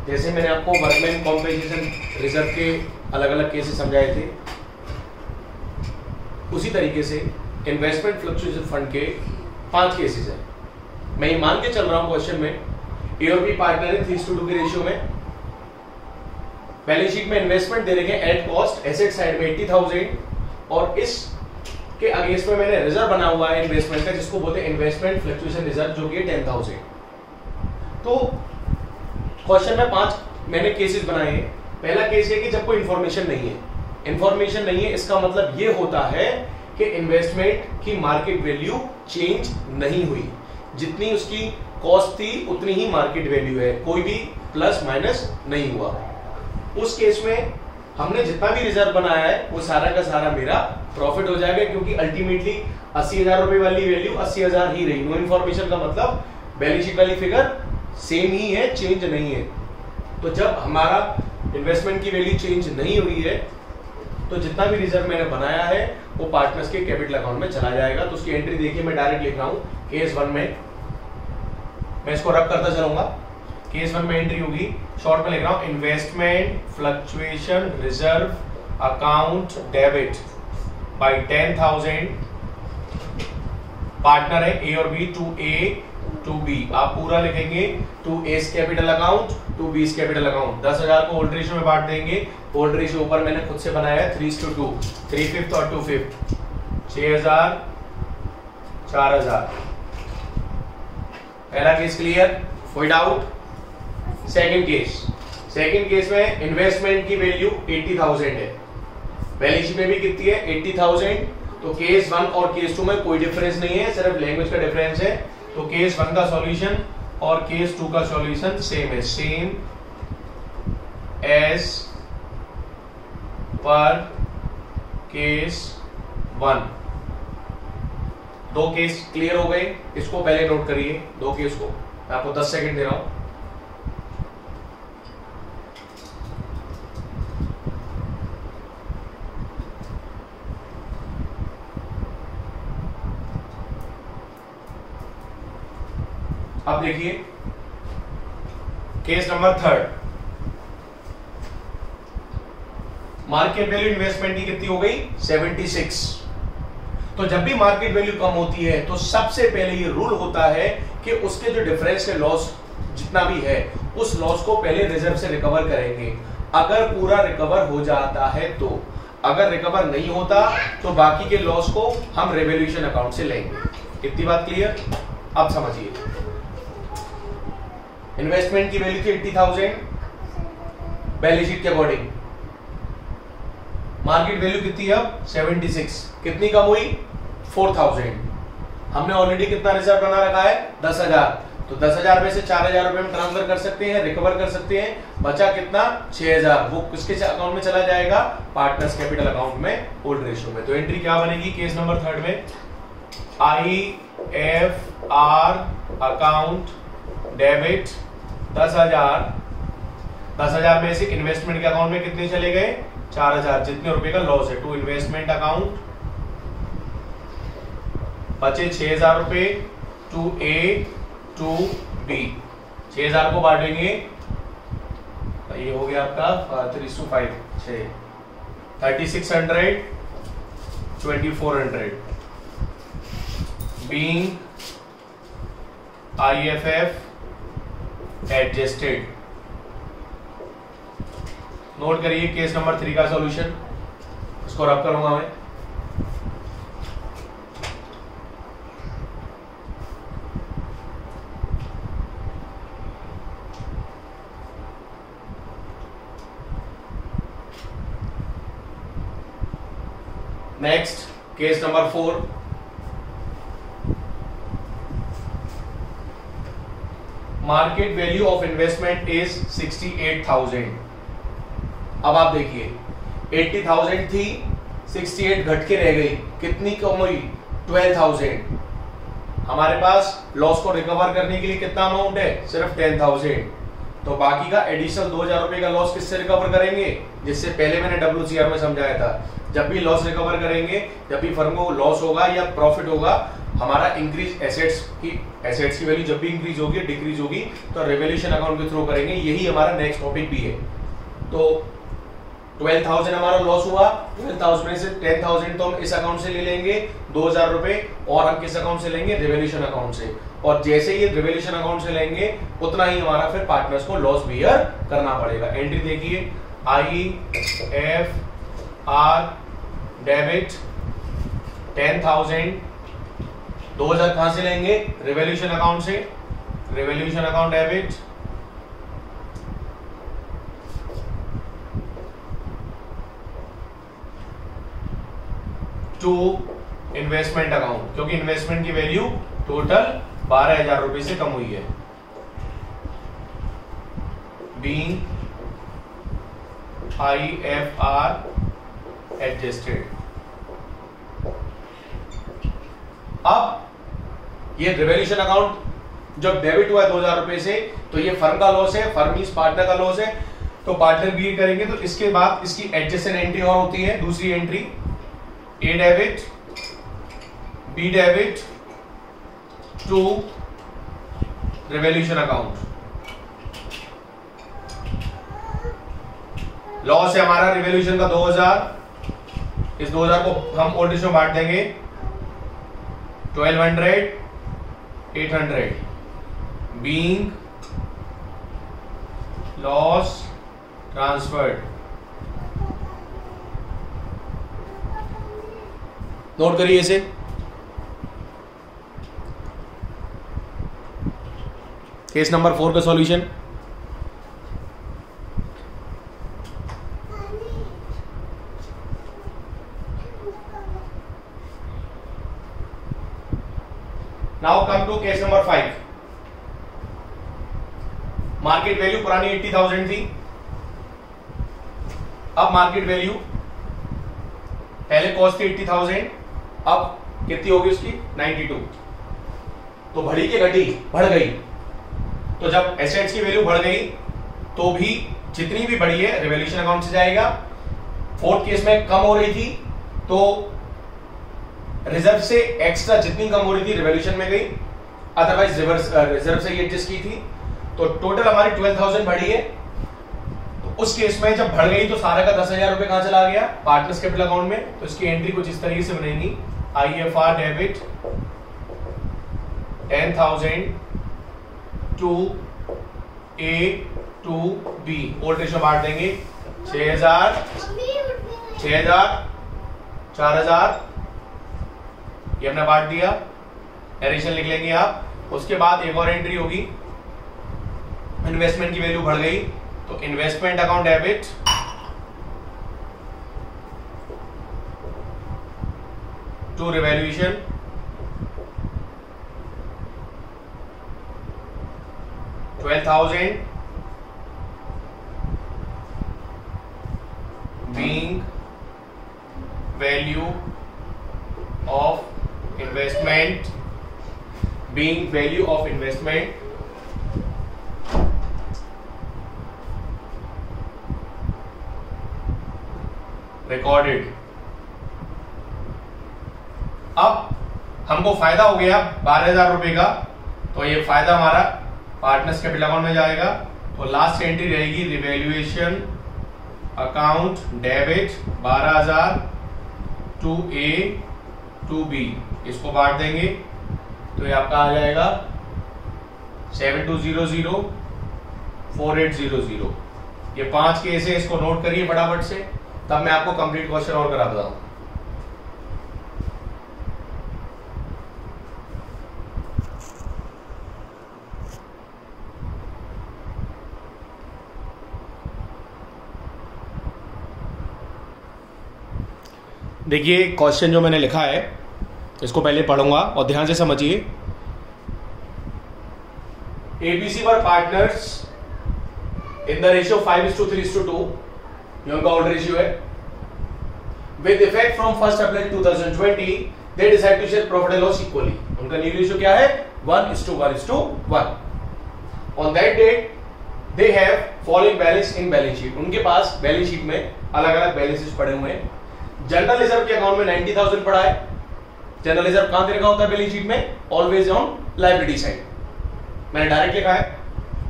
जैसे मैंने आपको वर्कमैन कॉम्पेंसेशन रिजर्व के अलग अलग केसेस समझाए थे, उसी तरीके से इन्वेस्टमेंट फ्लक्चुएशन फंड के 5 केसेस हैं। मैं ये मान के चल रहा हूं क्वेश्चन में ए और बी पार्टनर है 3:2 के रेशियो में। बैलेंस शीट में इन्वेस्टमेंट दे रखे एट कॉस्ट, एसेट साइड में 80,000 और इस के अगेंस्ट में मैंने रिजर्व बना हुआ है इन्वेस्टमेंट का, जिसको बोलते हैं इन्वेस्टमेंट फ्लक्चुएशन रिजर्व, जो कि 10,000। तो क्वेश्चन में 5 मैंने केसेस बनाए हैं। पहला केस है कि जब कोई इंफॉर्मेशन नहीं है, इंफॉर्मेशन नहीं है इसका मतलब ये होता है कि इन्वेस्टमेंट की मार्केट वैल्यू चेंज नहीं हुई, जितनी उसकी कॉस्ट थी उतनी ही मार्केट वैल्यू है, कोई भी प्लस माइनस नहीं हुआ। उस केस में हमने जितना भी रिजर्व बनाया है वो सारा का सारा मेरा प्रॉफिट हो जाएगा, क्योंकि अल्टीमेटली 80,000 रुपए वाली वैल्यू 80,000 ही रही। नो इन्फॉर्मेशन का मतलब बैलेंस शीट वाली फिगर सेम ही है, चेंज नहीं है। तो जब हमारा इन्वेस्टमेंट की वैल्यू चेंज नहीं हुई है तो जितना भी रिजर्व मैंने बनाया है वो पार्टनर्स के कैपिटल अकाउंट में चला जाएगा। तो उसकी एंट्री देखिए, मैं डायरेक्ट लिख रहा हूं केस 1 में, मैं इसको रब करता चलूंगा। केस 1 में एंट्री होगी, शॉर्ट में लिख रहा हूं investment fluctuation reserve account debit by 10,000। Partner है ए और B, to A to B. आप पूरा लिखेंगे to A's capital account to B's capital account. 10,000 को ओल्ड रेशियो में बांट देंगे। ओल्ड रेशियो ऊपर मैंने खुद से बनाया है 3:2, 3/5 और 2/5, 6,000 4,000। पहला केस क्लियर, कोई डाउट? सेकंड केस में इन्वेस्टमेंट की वैल्यू 80,000 है, बैलेंस शीट में भी कितनी है 80,000। तो केस 1 और केस 2 में कोई डिफरेंस नहीं है, सिर्फ लैंग्वेज का डिफरेंस है। तो केस 1 का सॉल्यूशन और केस 2 का सॉल्यूशन सेम है, सेम एज पर केस 1। 2 केस क्लियर हो गए, इसको पहले नोट करिए 2 केस को। मैं आपको 10 सेकंड दे रहा हूं। अब देखिए case number 3, market value investment की कितनी हो गई 76। तो जब भी मार्केट वैल्यू कम होती है तो सबसे पहले ये रूल होता है कि उसके जो डिफरेंस के लॉस जितना भी है उस लॉस को पहले रिजर्व से रिकवर करेंगे। अगर पूरा रिकवर हो जाता है तो, अगर रिकवर नहीं होता तो बाकी के लॉस को हम रेवोल्यूशन अकाउंट से लेंगे। इतनी बात क्लियर? अब समझिए, इन्वेस्टमेंट की वैल्यू थी 80,000 बैलेंस शीट के अकॉर्डिंग, मार्केट वैल्यू कितनी है अब 76, कितनी कम हुई 4,000। हमने ऑलरेडी कितना रिजर्व बना रखा है 10,000, तो 10,000 में से 4,000 रुपए में ट्रांसफर कर सकते हैं, रिकवर कर सकते हैं। बचा कितना 6,000, वो किसके अकाउंट में चला जाएगा पार्टनर्स कैपिटल अकाउंट में, ओल्ड रेशियो में। तो एंट्री क्या बनेगी केस नंबर 3 में, IFR अकाउंट डेबिट 10,000 में से इन्वेस्टमेंट के अकाउंट में कितने चले गए 4,000, जितने रुपए का लॉस है, टू इन्वेस्टमेंट अकाउंट। बचे 6,000 रुपए टू ए टू बी, 6,000 को बांटेंगे, ये हो गया आपका 3:5, 3,600 2,400 बीइंग IFF एडजस्टेड। नोट करिए केस नंबर 3 का सॉल्यूशन, इसको रब करूंगा मैं। Next case number 4, market value of investment is 68,000। अब आप देखिए 80,000 थी, 68 घट के रह गई, कितनी कम हुई 12,000। हमारे पास लॉस को रिकवर करने के लिए कितना अमाउंट है सिर्फ 10,000। तो बाकी का एडिशनल 2,000 रुपए का लॉस किससे रिकवर करेंगे, जिससे पहले मैंने WCR में समझाया था। जब भी लॉस रिकवर करेंगे, जब भी फर्म को लॉस होगा या प्रॉफिट होगा हमारा इंक्रीज एसेट्स की वैल्यू जब भी इंक्रीज होगी डिक्रीज होगी तो रिवैल्यूएशन अकाउंट के थ्रू करेंगे, यही हमारा नेक्स्ट टॉपिक भी है। तो 12,000 हमारा लॉस हुआ, 12,000 में से 10,000 तो हम इस अकाउंट से ले लेंगे 2,000 रुपए, और हम किस अकाउंट से लेंगे, रिवैल्यूएशन अकाउंट से। और जैसे ही रिवैल्यूएशन अकाउंट से लेंगे उतना ही हमारा फिर पार्टनर्स को लॉस बियर करना पड़ेगा। एंट्री देखिए, IFR डेबिट 10,000, 2,000 कहां से लेंगे, रिवैल्यूएशन अकाउंट से, revaluation account debit to investment account, क्योंकि इन्वेस्टमेंट की वैल्यू टोटल 12,000 रुपए से कम हुई है। Being IFR adjusted. अब ये रिवैल्यूएशन अकाउंट जब डेबिट हुआ है 2,000 रुपए से, तो ये फर्म का लॉस है, फर्म मींस पार्टनर का लॉस है, तो पार्टनर बी करेंगे। तो इसके बाद इसकी एडजस्टेड एंट्री और होती है, दूसरी entry A debit B debit to revaluation account. Loss है हमारा रिवैल्यूएशन का 2,000, इस 2,000 को हम ओल्ड में बांट देंगे 1,200, 800, बीइंग लॉस ट्रांसफर्ड। नोट करिए इसे। केस नंबर 4 का solution, now come to case number 5। Market value पुरानी 80,000 थी, अब मार्केट वैल्यू, पहले कॉस्ट थी 80,000, अब कितनी होगी उसकी 92। तो बढ़ी के घटी, बढ़ गई। तो जब एसेट्स की वैल्यू बढ़ गई तो भी जितनी भी बढ़ी है रिवैल्यूएशन अकाउंट से जाएगा। फोर्थ केस में कम हो रही थी तो रिजर्व से एक्स्ट्रा जितनी कम हो रही थी रिवैल्यूएशन में गई, अदरवाइज रिजर्व से ये एडजस्ट की थी। तो टोटल हमारी 12,000 बढ़ी है। तो उस केस में जब बढ़ गई तो सारा का 10,000 रुपए कहां चला गया, पार्टनर्स कैपिटल अकाउंट में। तो इसकी एंट्री कुछ इस तरीके से बनेगी, IFR debit 10,000 to A to B, old ratio बांट देंगे 6,000, 6,000, 4,000, ये हमने बांट दिया, एडिशन लिख लेंगे आप। उसके बाद एक और एंट्री होगी, इन्वेस्टमेंट की वैल्यू बढ़ गई तो investment account debit to revaluation, $12,000 being value of investment, being value of investment recorded। अब हमको फायदा हो गया 12,000 रुपए का, तो ये फायदा हमारा पार्टनर्स कैपिटल अकाउंट में जाएगा। तो लास्ट एंट्री रहेगी revaluation account debit 12,000 to A to B, इसको बांट देंगे तो ये आपका आ जाएगा 7200 4800। ये 5 केस है, इसको नोट करिए फटाफट से, तब मैं आपको कंप्लीट क्वेश्चन और करा बताऊं। देखिए क्वेश्चन जो मैंने लिखा है इसको पहले पढ़ूंगा और ध्यान से समझिए। ABC were partners in the ratio 5:3:2, ये उनका ओल्ड रेशियो है। With effect from 1 April 2020 they decide to share profit and loss equally. उनका न्यू रेशियो क्या है, 1:1:1। On that date they have following balance in balance sheet. उनके पास balance sheet में अलग अलग बैलेंसेस पड़े हुए हैं। जनरल रिजर्व के अकाउंट में 90,000 पड़ा है, जनरल रिजर्व कहां दे रखा होता है बैलेंस शीट में? Always on liability side. मैंने डायरेक्ट लिखा है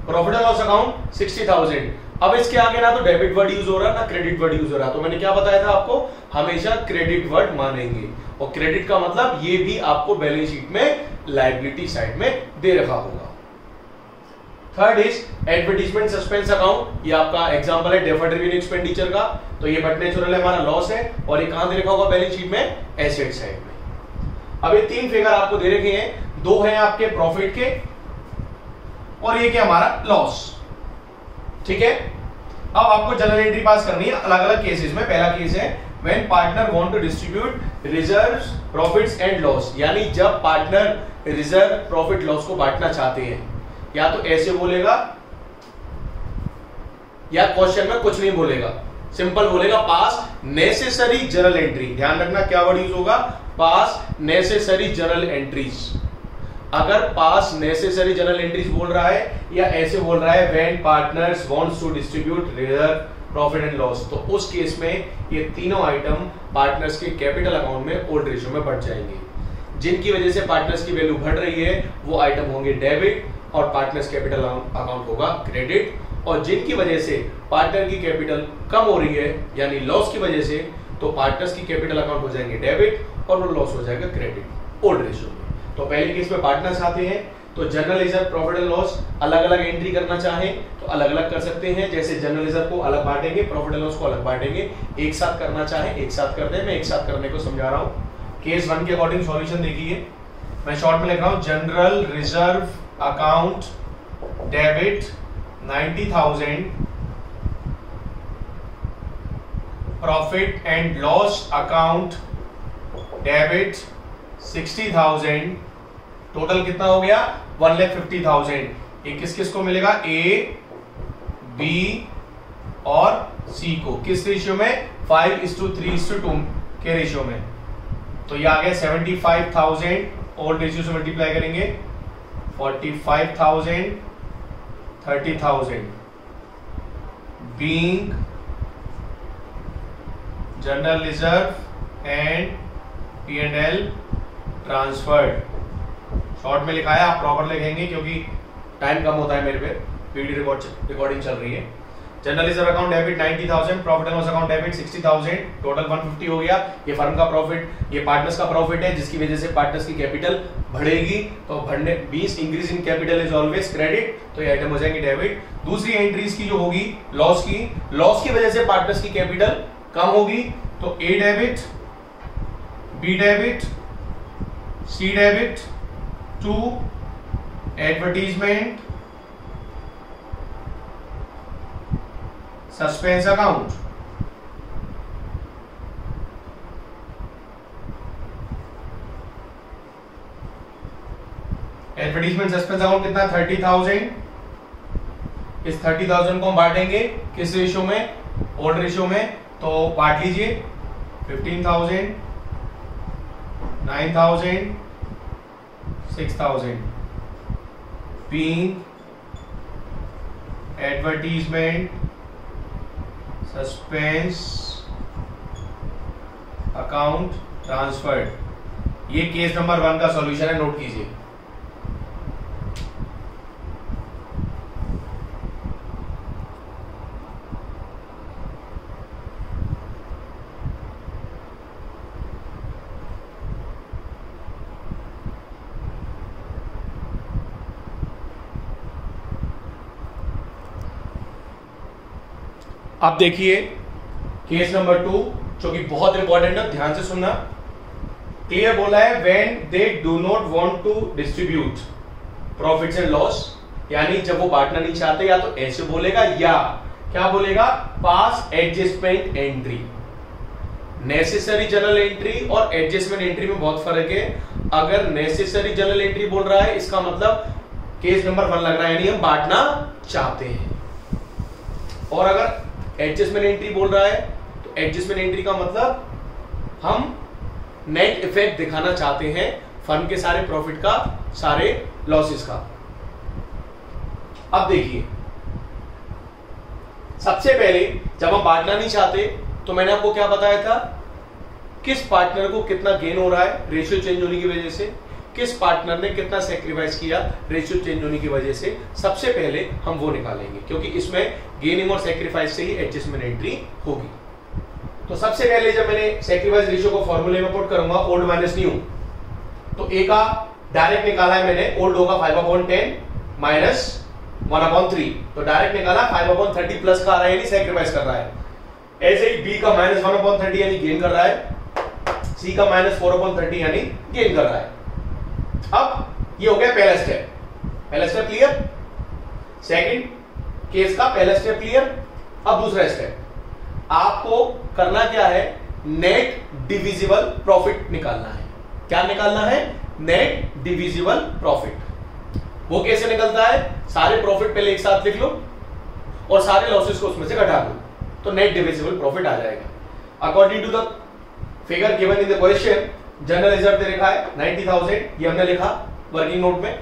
प्रॉफिट एंड लॉस अकाउंट 60,000। अब इसके आगे ना तो डेबिट वर्ड यूज हो रहा ना क्रेडिट वर्ड यूज हो रहा, तो मैंने क्या बताया था आपको, हमेशा क्रेडिट वर्ड मानेंगे, और क्रेडिट का मतलब ये भी आपको बैलेंस शीट में लायबिलिटी साइड में दे रखा होगा। Third is advertisement suspense account, ये आपका एग्जांपल है डेफर्ड रेवेन्यू एक्सपेंडिचर का, तो ये बट नेचुरल है, हमारा लॉस है, और ये कहां दे रखा होगा बैलेंस शीट में? एसेट साइड में। अब ये तीन फिगर आपको दे रखे हैं, दो हैं आपके प्रॉफिट के और ये क्या हमारा लॉस, ठीक है। अब आपको जनरल एंट्री पास करनी है अलग अलग केसेस में। पहला केस है when partner want to distribute reserves profits and loss, यानी जब पार्टनर रिजर्व प्रॉफिट लॉस को बांटना चाहते हैं, या तो ऐसे बोलेगा या क्वेश्चन में कुछ नहीं बोलेगा, सिंपल बोलेगा पास नेसेसरी जर्नल एंट्री। ध्यान रखना क्या वर्ड यूज होगा, पास नेसेसरी जर्नल एंट्रीज। अगर पास नेसेसरी जर्नल एंट्रीज बोल रहा है या ऐसे बोल रहा है when partners wants to distribute reserve profit and loss, तो उस केस में ये तीनों आइटम पार्टनर्स के कैपिटल अकाउंट में ओल्ड रेशियो में बढ़ जाएंगे। जिनकी वजह से पार्टनर्स की वैल्यू बढ़ रही है वो आइटम होंगे डेबिट और पार्टनर्स कैपिटल अकाउंट होगा क्रेडिट, और जिनकी वजह से पार्टनर की कैपिटल कम हो रही है यानी लॉस की वजह से, तो पार्टनर्स की कैपिटल अकाउंट हो जाएंगे डेबिट और वो लॉस हो जाएगा क्रेडिट ओल्ड रेशियो में। तो पहले केस में पार्टनर्स आते हैं, तो general reserve profit and loss अलग अलग एंट्री करना चाहें तो अलग अलग कर सकते हैं, जैसे जनरल रिजर्व को अलग बांटेंगे, प्रॉफिट एंड लॉस को अलग बांटेंगे। एक साथ करना चाहे एक साथ कर दें, मैं एक साथ करने को समझा रहा हूं। केस 1 के अकॉर्डिंग सॉल्यूशन देखिए, मैं शॉर्ट में लिख रहा हूं general reserve account debit 90,000, profit and loss account debit 60,000, total कितना हो गया 1,50,000। ये किस किस को मिलेगा, ए बी और सी को, किस रेशियो में 5:3:2 के रेशियो में। तो ये आ गया 75,000, ओल्ड रेशियो से मल्टीप्लाई करेंगे 45,000 30,000 being general reserve and P&L transferred. Short में लिखा है, आप प्रॉपर लिखेंगे क्योंकि टाइम कम होता है मेरे पे, वीडियो रिकॉर्डिंग चल रही है। General reserve account debit 90,000, profit and loss account debit 60,000, total 150 हो गया। ये फर्म का प्रॉफिट, ये पार्टनर्स का प्रॉफिट है, जिसकी वजह से पार्टनर्स की कैपिटल बढ़ेगी, तो बढ़ने 20 increase in capital is always credit, तो ये आइटम हो जाएंगे डेबिट। दूसरी एंट्रीज की जो होगी लॉस की वजह से पार्टनर्स की कैपिटल कम होगी, तो A debit, B debit, C debit to advertisement suspense account. Advertisement suspense account कितना 30,000। इस 30,000 को हम बांटेंगे किस रेशियो में, ओल्ड रेशियो में, तो बांट लीजिए 15,000 9,000 6,000 being advertisement suspense account transferred. ये केस नंबर 1 का सॉल्यूशन है, नोट कीजिए। अब देखिए केस नंबर 2 जो कि बहुत इंपॉर्टेंट है, ध्यान से सुनना। क्लियर बोला है when they do not want to distribute profits and loss, यानी जब वो बांटना नहीं चाहते या तो ऐसे बोलेगा या क्या बोलेगा, pass adjustment entry. Necessary journal entry और एडजस्टमेंट एंट्री में बहुत फर्क है। अगर नेसेसरी जनरल एंट्री बोल रहा है इसका मतलब केस नंबर 1 लग रहा है, यानी हम बांटना चाहते हैं, और अगर एडजस्टमेंट एंट्री बोल रहा है तो एडजस्टमेंट एंट्री का मतलब हम नेट इफेक्ट दिखाना चाहते हैं फर्म के सारे प्रॉफिट का, सारे लॉसेस का। अब देखिए सबसे पहले जब हम बांटना नहीं चाहते तो मैंने आपको क्या बताया था, किस पार्टनर को कितना गेन हो रहा है रेशियो चेंज होने की वजह से, किस पार्टनर ने कितना सेक्रीफाइस किया रेशियो चेंज होने की वजह से, सबसे पहले हम वो निकालेंगे क्योंकि इसमें गेनिंग और सेक्रीफाइस से ही एडजस्टमेंट एंट्री होगी। तो सबसे पहले जब मैंने सेक्रीफाइस रेशियो को फॉर्मूले में पुट करूंगा ओल्ड माइनस न्यू, तो ए का डायरेक्ट निकाला है मैंने, ओल्ड होगा 5/10 माइनस 1/3, तो डायरेक्ट निकाला 5/30 प्लस का आ रहा है यानी सेक्रीफाइस कर रहा है। ऐसे ही बी का माइनस 1/30 यानी गेन कर रहा है, सी का माइनस 4/30 यानी गेन कर रहा है। अब ये हो गया पहला स्टेप क्लियर, सेकंड केस का पहला स्टेप क्लियर। अब दूसरा स्टेप आपको करना क्या है, नेट डिविजिबल प्रॉफिट निकालना है। क्या निकालना है, नेट डिविजिबल प्रॉफिट। वो कैसे निकलता है, सारे प्रॉफिट पहले एक साथ लिख लो और सारे लॉसेस को उसमें से घटा दो, तो नेट डिविजिबल प्रॉफिट आ जाएगा। According to the figure given in the question, general reserve दे रखा है 90,000, ये हमने लिखा वर्किंग नोट में।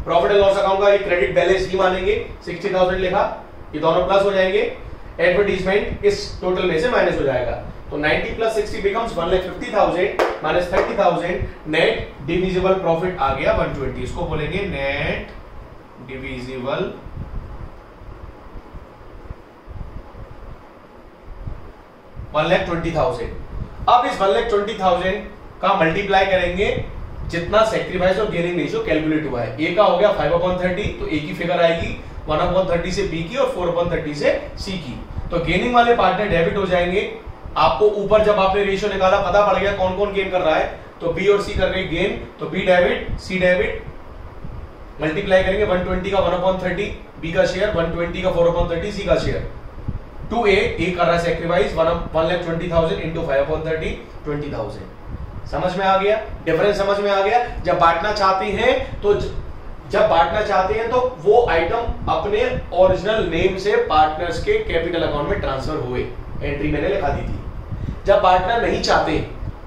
प्रॉफिट एंड लॉस अकाउंट का ये क्रेडिट बैलेंस ही मानेंगे, 60,000 लिखा, ये दोनों प्लस हो जाएंगे। एडवर्टीजमेंट इस टोटल में से माइनस हो जाएगा, तो 90 plus 60 becomes 1,50,000 minus 30,000, net divisible profit आ गया 120। इसको बोलेंगे नेट डिविजिबल $1,20,000। अब इस 1,20,000 का मल्टीप्लाई करेंगे जितना सेक्रीफाइस और गेनिंग रेशियो कैलकुलेट हुआ है। ए का हो गया 5/30, तो ए की फिगर आएगी 1/30 से बी की और 4/30 से सी की। तो गेनिंग वाले पार्टनर डेबिट हो जाएंगे। आपको ऊपर जब आपने रेशियो निकाला पता पड़ गया कौन कौन गेन कर रहा है, तो बी और सी कर रहे गेन, तो B debit C debit, multiply करेंगे 120 का 1/30 बी का शेयर, 120 का 4/30 सी का शेयर, टू ए कर रहा है सेक्रीफाइस 1,20,000 इंटू 5/30 20,000। समझ में आ गया डिफरेंस, समझ में आ गया। जब बांटना चाहते हैं तो वो आइटम अपने ओरिजिनल नेम से पार्टनर्स के कैपिटल अकाउंट में ट्रांसफर हुए, एंट्री मैंने लिखा दी थी। जब पार्टनर नहीं चाहते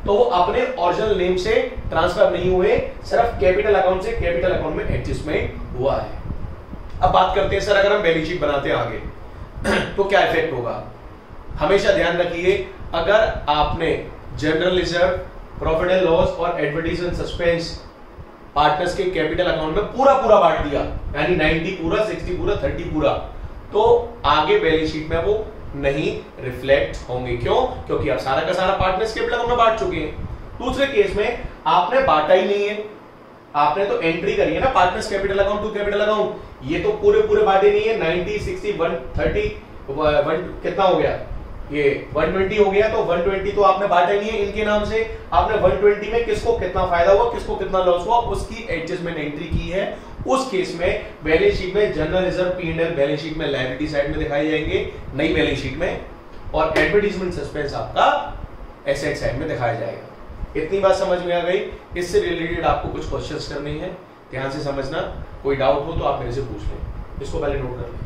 तो वो अपने ओरिजिनल नेम से ट्रांसफर नहीं हुए, सिर्फ कैपिटल अकाउंट से कैपिटल अकाउंट में एडजस्टमेंट हुआ है। अब बात करते हैं सर, अगर हम बैलेंस शीट बनाते हैं आगे तो क्या इफेक्ट होगा। हमेशा ध्यान रखिए, अगर आपने general reserve, profit and loss और एडवर्टाइजमेंट सस्पेंस पार्टनर्स के कैपिटल अकाउंट में पूरा बांट दिया, यानी 90 पूरा, 60 पूरा, 30 पूरा, तो आगे बैलेंस शीट में वो नहीं रिफ्लेक्ट होंगे। क्यों? क्योंकि आप सारा का सारा पार्टनर्स कैपिटल अकाउंट में बांट चुके हैं। दूसरे केस में आपने बांटा ही नहीं है, आपने तो एंट्री करी है ना partners capital account to capital account, ये तो पूरे बांटे नहीं है। 90, 60, 130, कितना हो गया, ये 120 हो गया, तो 120 तो आपने बांटा ही नहीं है इनके नाम से। आपने 120 में किसको कितना फायदा हुआ, किसको कितना लॉस हुआ, उसकी एडजस्टमेंट एंट्री की है। उस केस में बैलेंस शीट में general reserve, P&L balance sheet में लायबिलिटी साइड में दिखाई जाएंगे नई बैलेंस शीट में, और एडवर्टाइजमेंट सस्पेंस आपका एसेट साइड में दिखाया जाएगा। इतनी बात समझ में आ गई। इससे रिलेटेड आपको कुछ क्वेश्चंस करने हैं, ध्यान से समझना। कोई डाउट हो तो आप मेरे से पूछ लें, इसको पहले नोट कर लें।